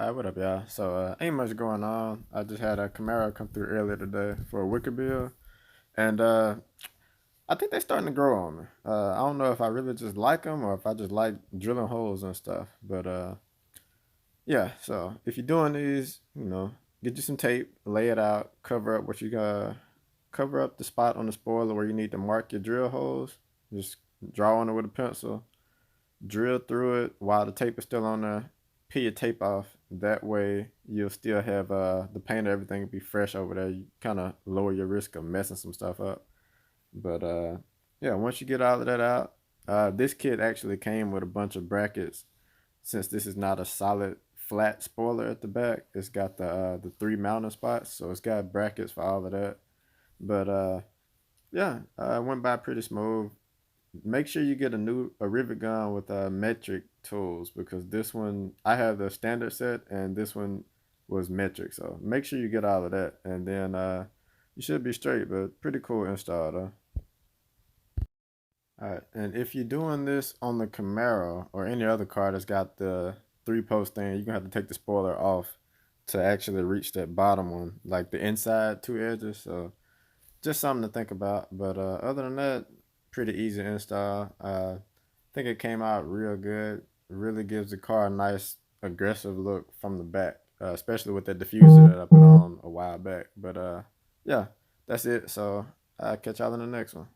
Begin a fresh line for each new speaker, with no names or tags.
What up, y'all? Ain't much going on. I just had a Camaro come through earlier today for a Wickerbill, and I think they're starting to grow on me. I don't know if I really just like them or if I just like drilling holes and stuff. But yeah. So if you're doing these, get you some tape, lay it out, cover up what you got, cover up the spot on the spoiler where you need to mark your drill holes. Just draw on it with a pencil, drill through it while the tape is still on there. Peel your tape off. That way you'll still have the paint, or everything will be fresh over there. You kind of lower your risk of messing some stuff up. But yeah, once you get all of that out, this kit actually came with a bunch of brackets. Since this is not a solid flat spoiler at the back, it's got the three mounting spots, so it's got brackets for all of that. But yeah, it went by pretty smooth. Make sure you get a rivet gun with metric tools, because this one I have the standard set and this one was metric. So make sure you get all of that, and then you should be straight. But pretty cool install though. All right, and if you're doing this on the Camaro or any other car that's got the three post thing, you're gonna have to take the spoiler off to actually reach that bottom one, like the inside two edges. So just something to think about. But other than that, pretty easy install. I think it came out real good. Really gives the car a nice aggressive look from the back, especially with that diffuser that I put on a while back. But yeah, that's it. So I'll catch y'all in the next one.